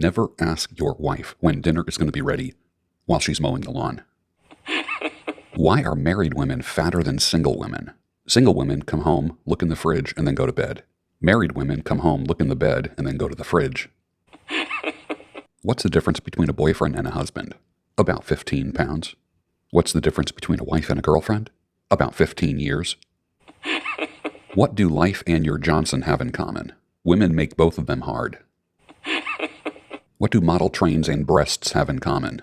Never ask your wife when dinner is going to be ready while she's mowing the lawn. Why are married women fatter than single women? Single women come home, look in the fridge, and then go to bed. Married women come home, look in the bed, and then go to the fridge. What's the difference between a boyfriend and a husband? About 15 pounds. What's the difference between a wife and a girlfriend? About 15 years. What do life and your Johnson have in common? Women make both of them hard. What do model trains and breasts have in common?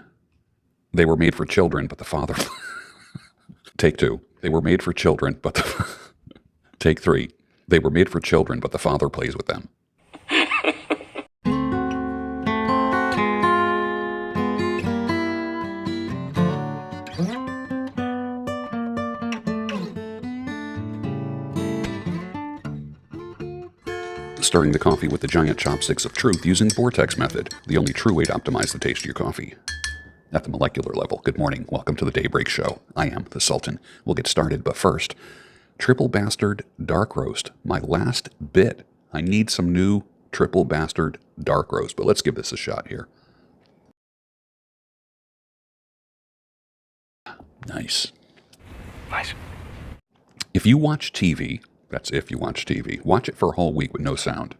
They were made for children, but the father... Take two. They were made for children, but the... Take three. They were made for children, but the father plays with them. Stirring the coffee with the giant chopsticks of truth using the Vortex method, the only true way to optimize the taste of your coffee. At the molecular level, good morning, welcome to the Daybreak Show. I am the Sultan. We'll get started, but first, Triple Bastard Dark Roast, my last bit. I need some new Triple Bastard Dark Roast, but let's give this a shot here. Nice. Nice. If you watch TV, that's if you watch TV, watch it for a whole week with no sound.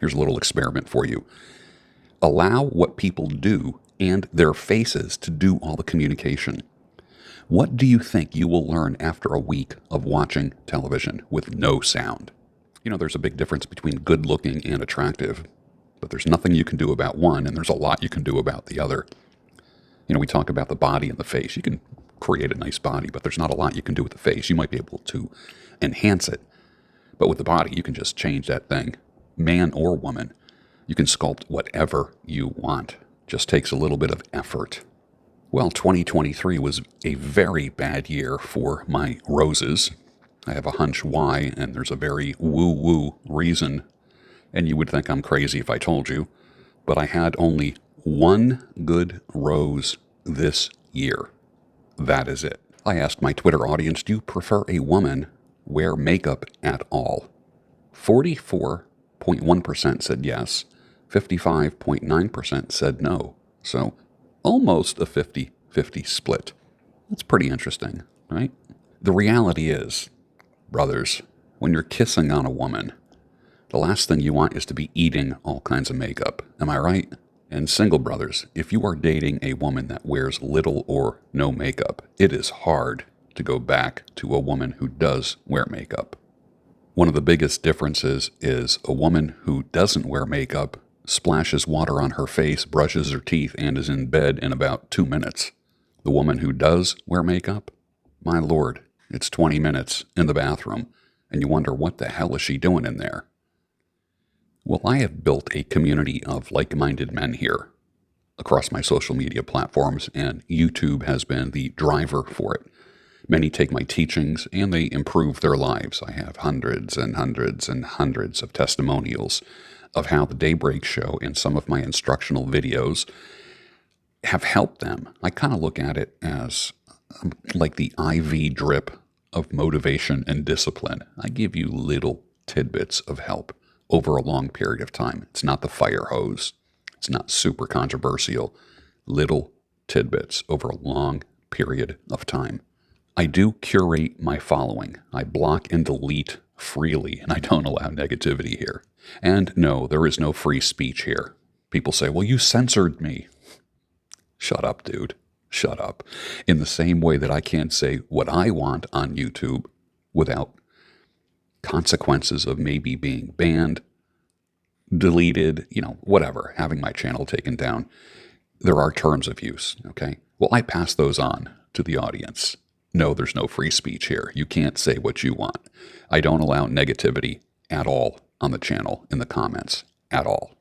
Here's a little experiment for you. Allow what people do and their faces to do all the communication. What do you think you will learn after a week of watching television with no sound? You know, there's a big difference between good looking and attractive, but there's nothing you can do about one, and there's a lot you can do about the other. You know, we talk about the body and the face. You can create a nice body, but there's not a lot you can do with the face. You might be able to enhance it, but with the body, you can just change that thing. Man or woman, you can sculpt whatever you want. Just takes a little bit of effort. Well, 2023 was a very bad year for my roses. I have a hunch why, and there's a very woo-woo reason. And you would think I'm crazy if I told you, but I had only one good rose this year. That is it. I asked my Twitter audience, do you prefer a woman wear makeup at all? 44.1% said yes. 55.9% said no. So almost a 50-50 split. That's pretty interesting, right? The reality is, brothers, when you're kissing on a woman, the last thing you want is to be eating all kinds of makeup. Am I right? And single brothers, if you are dating a woman that wears little or no makeup, it is hard to go back to a woman who does wear makeup. One of the biggest differences is a woman who doesn't wear makeup splashes water on her face, brushes her teeth, and is in bed in about 2 minutes. The woman who does wear makeup, my lord, it's 20 minutes in the bathroom, and you wonder what the hell is she doing in there? Well, I have built a community of like-minded men here across my social media platforms, and YouTube has been the driver for it. Many take my teachings and they improve their lives. I have hundreds and hundreds and hundreds of testimonials of how the Daybreak Show and some of my instructional videos have helped them. I kind of look at it as like the IV drip of motivation and discipline. I give you little tidbits of help over a long period of time. It's not the fire hose. It's not super controversial. Little tidbits over a long period of time. I do curate my following. I block and delete freely, and I don't allow negativity here. And no, there is no free speech here. People say, well, you censored me. Shut up, dude. Shut up. In the same way that I can't say what I want on YouTube without consequences of maybe being banned, deleted, whatever, having my channel taken down. There are terms of use, okay? Well, I pass those on to the audience. No, there's no free speech here. You can't say what you want. I don't allow negativity at all on the channel in the comments, at all.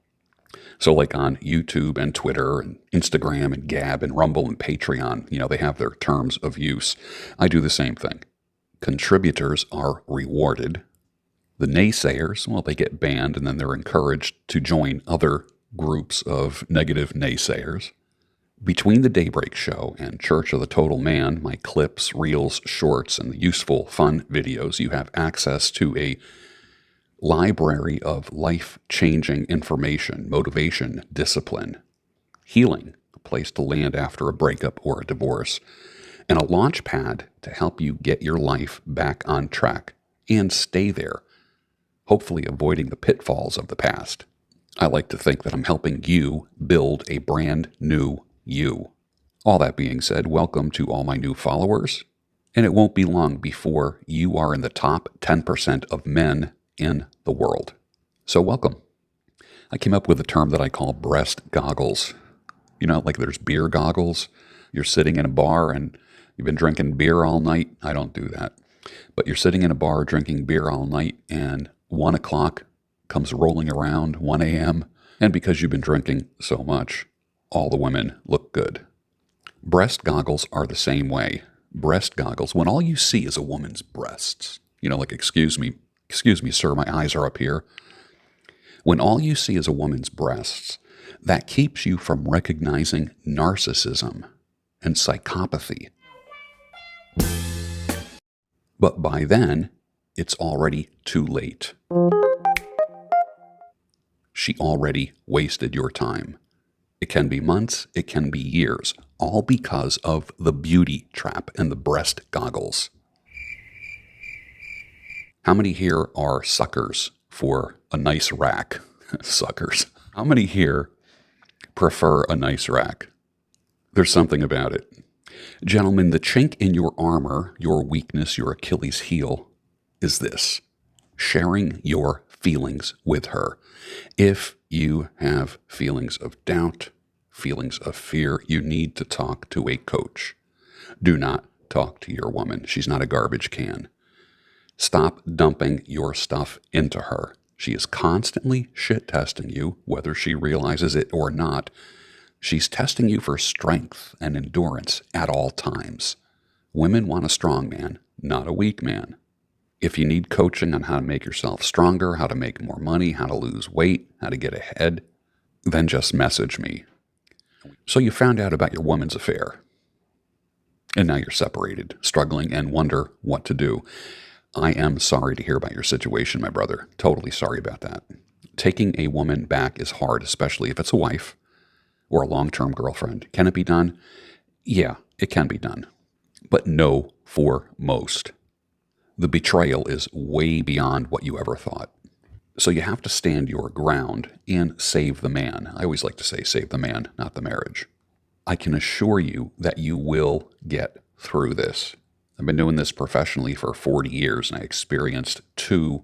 So like on YouTube and Twitter and Instagram and Gab and Rumble and Patreon, they have their terms of use. I do the same thing. Contributors are rewarded. The naysayers, well, they get banned and then they're encouraged to join other groups of negative naysayers. Between the Daybreak Show and Church of the Total Man, my clips, reels, shorts, and the useful, fun videos, you have access to a library of life-changing information, motivation, discipline, healing, a place to land after a breakup or a divorce, and a launch pad to help you get your life back on track and stay there, hopefully avoiding the pitfalls of the past. I like to think that I'm helping you build a brand new you. All that being said, welcome to all my new followers, and it won't be long before you are in the top 10% of men in the world. So welcome. I came up with a term that I call breast goggles. You know, like there's beer goggles. You're sitting in a bar and you've been drinking beer all night. I don't do that. But you're sitting in a bar drinking beer all night and 1 o'clock comes rolling around, 1 a.m. And because you've been drinking so much, all the women look good. Breast goggles are the same way. Breast goggles, when all you see is a woman's breasts, you know, like, excuse me, sir, my eyes are up here. When all you see is a woman's breasts, that keeps you from recognizing narcissism and psychopathy. But by then, it's already too late. She already wasted your time. It can be months, it can be years, all because of the beauty trap and the breast goggles. How many here are suckers for a nice rack? Suckers. How many here prefer a nice rack? There's something about it. Gentlemen, the chink in your armor, your weakness, your Achilles heel, is this: sharing your feelings with her. If you have feelings of doubt, feelings of fear, you need to talk to a coach. Do not talk to your woman. She's not a garbage can. Stop dumping your stuff into her. She is constantly shit testing you, whether she realizes it or not. She's testing you for strength and endurance at all times. Women want a strong man, not a weak man. If you need coaching on how to make yourself stronger, how to make more money, how to lose weight, how to get ahead, then just message me. So you found out about your woman's affair, and now you're separated, struggling, and wonder what to do. I am sorry to hear about your situation, my brother. Totally sorry about that. Taking a woman back is hard, especially if it's a wife or a long-term girlfriend. Can it be done? Yeah, it can be done. But no for most. The betrayal is way beyond what you ever thought. So you have to stand your ground and save the man. I always like to say save the man, not the marriage. I can assure you that you will get through this. I've been doing this professionally for 40 years, and I experienced 2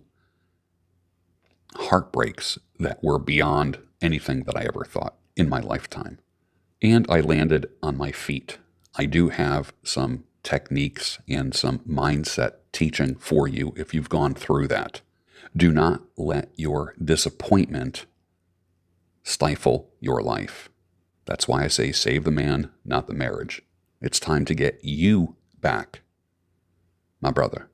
heartbreaks that were beyond anything that I ever thought in my lifetime. And I landed on my feet. I do have some techniques and some mindset teaching for you if you've gone through that. Do not let your disappointment stifle your life. That's why I say save the man, not the marriage. It's time to get you back, my brother.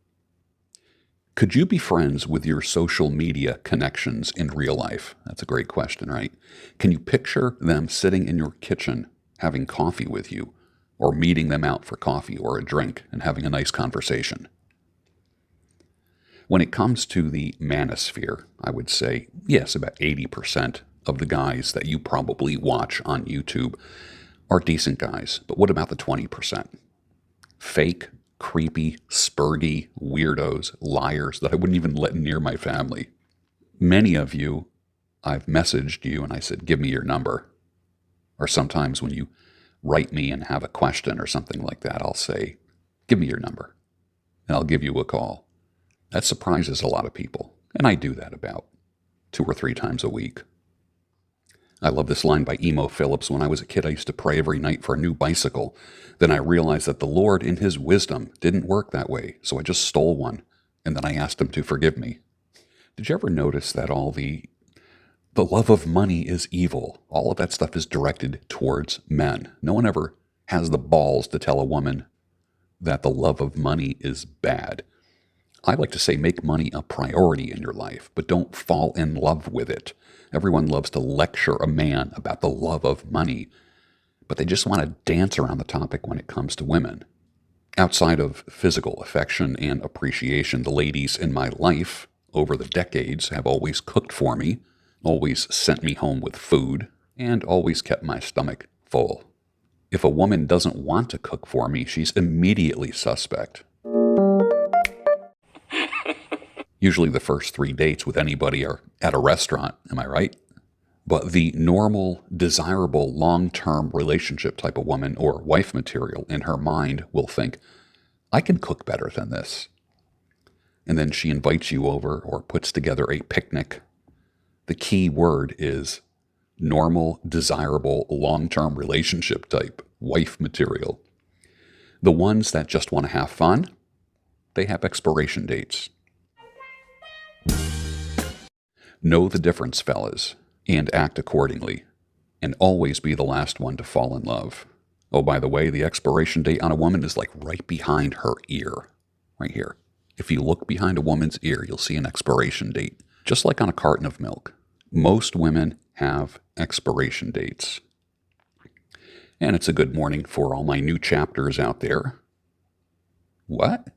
Could you be friends with your social media connections in real life? That's a great question, right? Can you picture them sitting in your kitchen having coffee with you, or meeting them out for coffee or a drink and having a nice conversation? When it comes to the manosphere, I would say, yes, about 80% of the guys that you probably watch on YouTube are decent guys. But what about the 20%? Fake, creepy, spurgy, weirdos, liars that I wouldn't even let near my family. Many of you, I've messaged you and I said, give me your number. Or sometimes when you write me and have a question or something like that, I'll say, give me your number, and I'll give you a call. That surprises a lot of people, and I do that about 2 or 3 times a week. I love this line by Emo Phillips. When I was a kid, I used to pray every night for a new bicycle. Then I realized that the Lord, in his wisdom, didn't work that way, so I just stole one, and then I asked him to forgive me. Did you ever notice that all the love of money is evil? All of that stuff is directed towards men. No one ever has the balls to tell a woman that the love of money is bad. I like to say make money a priority in your life, but don't fall in love with it. Everyone loves to lecture a man about the love of money, but they just want to dance around the topic when it comes to women. Outside of physical affection and appreciation, the ladies in my life over the decades have always cooked for me, always sent me home with food, and always kept my stomach full. If a woman doesn't want to cook for me, she's immediately suspect. Usually the first 3 dates with anybody are at a restaurant, am I right? But the normal, desirable, long-term relationship type of woman or wife material in her mind will think, I can cook better than this. And then she invites you over or puts together a picnic. The key word is normal, desirable, long-term relationship type wife material. The ones that just want to have fun, they have expiration dates. Know the difference, fellas, and act accordingly, and always be the last one to fall in love. Oh, by the way, the expiration date on a woman is like right behind her ear, right here. If you look behind a woman's ear, you'll see an expiration date, just like on a carton of milk. Most women have expiration dates. And it's a good morning for all my new chapters out there. What?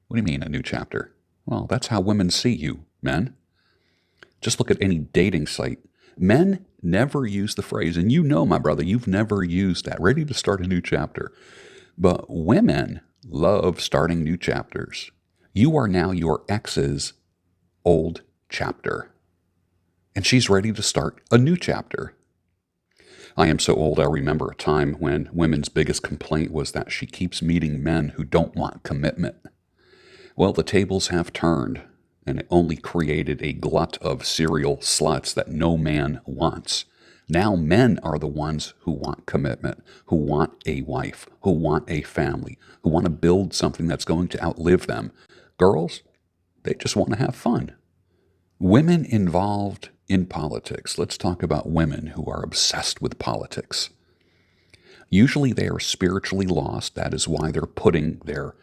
What do you mean, a new chapter? Well, that's how women see you, men. Just look at any dating site. Men never use the phrase, and you know, my brother, you've never used that, ready to start a new chapter. But women love starting new chapters. You are now your ex's old chapter. And she's ready to start a new chapter. I am so old, I remember a time when women's biggest complaint was that she keeps meeting men who don't want commitment. Well, the tables have turned, and it only created a glut of serial sluts that no man wants. Now men are the ones who want commitment, who want a wife, who want a family, who want to build something that's going to outlive them. Girls, they just want to have fun. Women involved in politics. Let's talk about women who are obsessed with politics. Usually they are spiritually lost. That is why they're putting their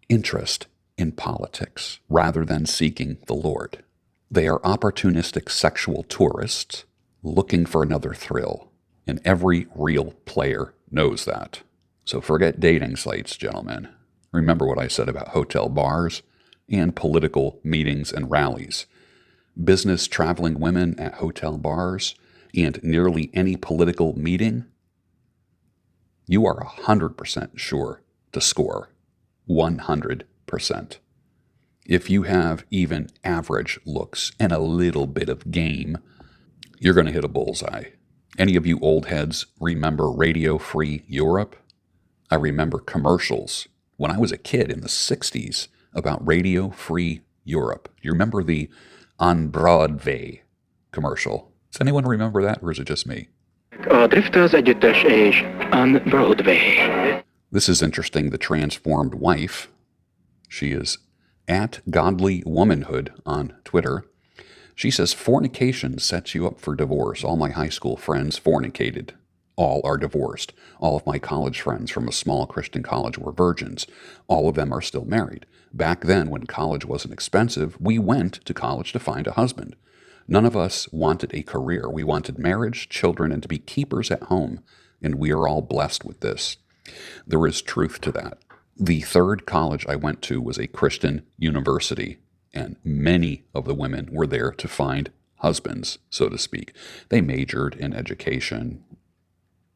interest in politics rather than seeking the Lord. They are opportunistic sexual tourists looking for another thrill, and every real player knows that. So forget dating sites, gentlemen. Remember what I said about hotel bars and political meetings and rallies. Business traveling women at hotel bars and nearly any political meeting, you are 100% sure to score. 100%. If you have even average looks and a little bit of game, you're going to hit a bullseye. Any of you old heads remember Radio Free Europe? I remember commercials when I was a kid in the 60s about Radio Free Europe. Do you remember the On Broadway commercial? Does anyone remember that, or is it just me? On Broadway. This is interesting. The transformed wife, she is at Godly Womanhood on Twitter. She says, fornication sets you up for divorce. All my high school friends fornicated. All are divorced. All of my college friends from a small Christian college were virgins. All of them are still married. Back then, when college wasn't expensive, we went to college to find a husband. None of us wanted a career. We wanted marriage, children, and to be keepers at home. And we are all blessed with this. There is truth to that. The third college I went to was a Christian university, and many of the women were there to find husbands, so to speak. They majored in education,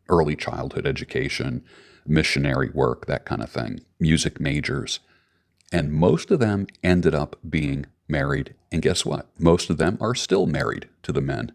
early childhood education, missionary work, that kind of thing, music majors. And most of them ended up being married. And guess what? Most of them are still married to the men.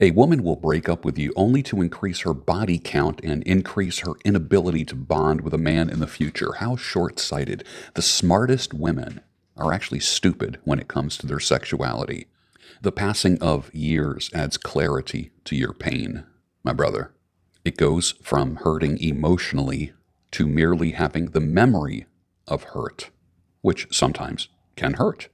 A woman will break up with you only to increase her body count and increase her inability to bond with a man in the future. How short-sighted. The smartest women are actually stupid when it comes to their sexuality. The passing of years adds clarity to your pain, my brother. It goes from hurting emotionally to merely having the memory of hurt, which sometimes can hurt.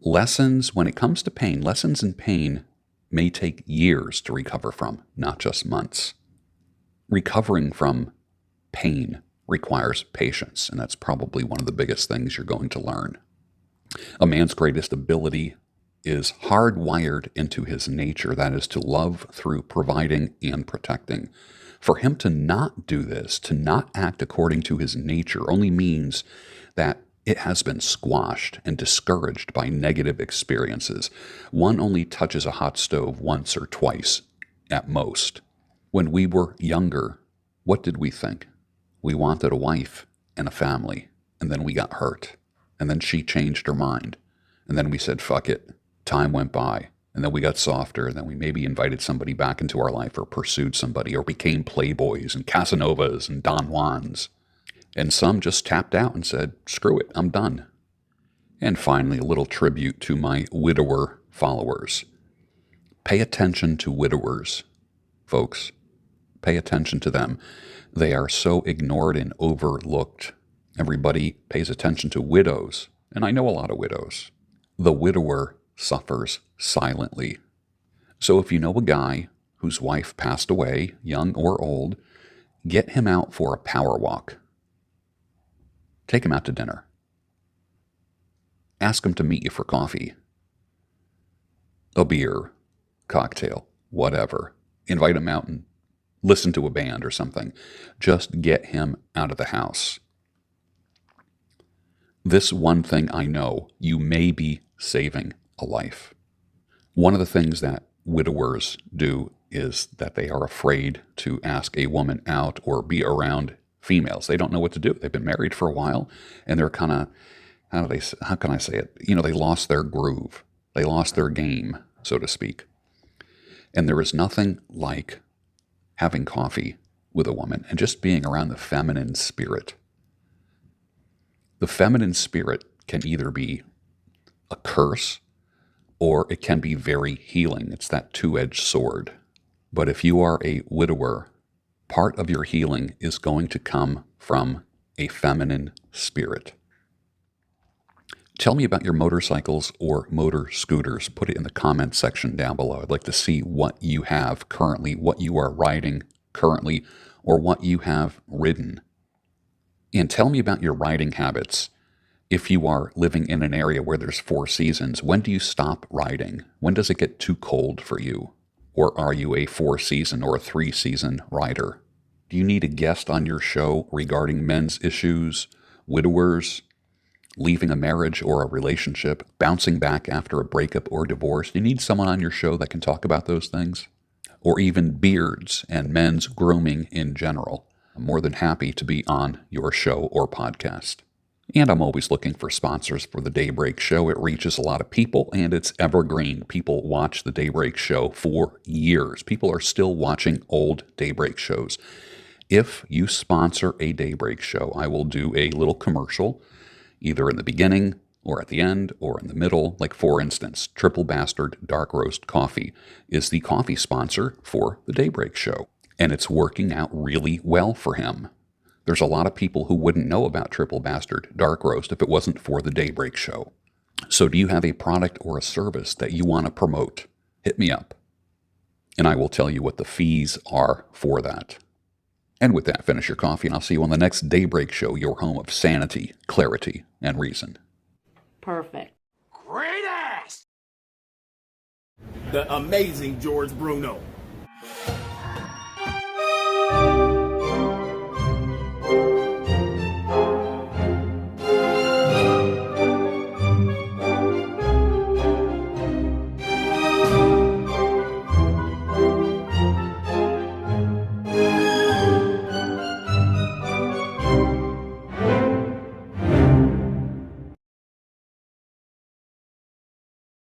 Lessons, when it comes to pain, lessons in pain may take years to recover from, not just months. Recovering from pain requires patience, and that's probably one of the biggest things you're going to learn. A man's greatest ability is hardwired into his nature, that is to love through providing and protecting. For him to not do this, to not act according to his nature, only means that it has been squashed and discouraged by negative experiences. One only touches a hot stove once or twice at most. When we were younger, what did we think? We wanted a wife and a family, and then we got hurt, and then she changed her mind, and then we said, fuck it. Time went by, and then we got softer, and then we maybe invited somebody back into our life or pursued somebody or became playboys and Casanovas and Don Juans. And some just tapped out and said, screw it, I'm done. And finally, a little tribute to my widower followers. Pay attention to widowers, folks. Pay attention to them. They are so ignored and overlooked. Everybody pays attention to widows, and I know a lot of widows. The widower suffers silently. So if you know a guy whose wife passed away, young or old, get him out for a power walk. Take him out to dinner. Ask him to meet you for coffee, a beer, cocktail, whatever. Invite him out and listen to a band or something. Just get him out of the house. This one thing I know, you may be saving a life. One of the things that widowers do is that they are afraid to ask a woman out or be around females. They don't know what to do. They've been married for a while, and they're kind of, how can I say it? They lost their groove. They lost their game, so to speak. And there is nothing like having coffee with a woman and just being around the feminine spirit. The feminine spirit can either be a curse or it can be very healing. It's that two-edged sword. But if you are a widower, part of your healing is going to come from a feminine spirit. Tell me about your motorcycles or motor scooters. Put it in the comment section down below. I'd like to see what you have currently, what you are riding currently, or what you have ridden. And tell me about your riding habits. If you are living in an area where there's 4 seasons, when do you stop riding? When does it get too cold for you? Or are you a 4-season or a 3-season rider? Do you need a guest on your show regarding men's issues, widowers, leaving a marriage or a relationship, bouncing back after a breakup or divorce? Do you need someone on your show that can talk about those things? Or even beards and men's grooming in general? I'm more than happy to be on your show or podcast. And I'm always looking for sponsors for the Daybreak Show. It reaches a lot of people, and it's evergreen. People watch the Daybreak Show for years. People are still watching old Daybreak shows. If you sponsor a Daybreak Show, I will do a little commercial, either in the beginning or at the end or in the middle. Like, for instance, Triple Bastard Dark Roast Coffee is the coffee sponsor for the Daybreak Show, and it's working out really well for him. There's a lot of people who wouldn't know about Triple Bastard Dark Roast if it wasn't for the Daybreak Show. So do you have a product or a service that you want to promote? Hit me up, and I will tell you what the fees are for that. And with that, finish your coffee, and I'll see you on the next Daybreak Show, your home of sanity, clarity, and reason. Perfect. Great ass! The amazing George Bruno.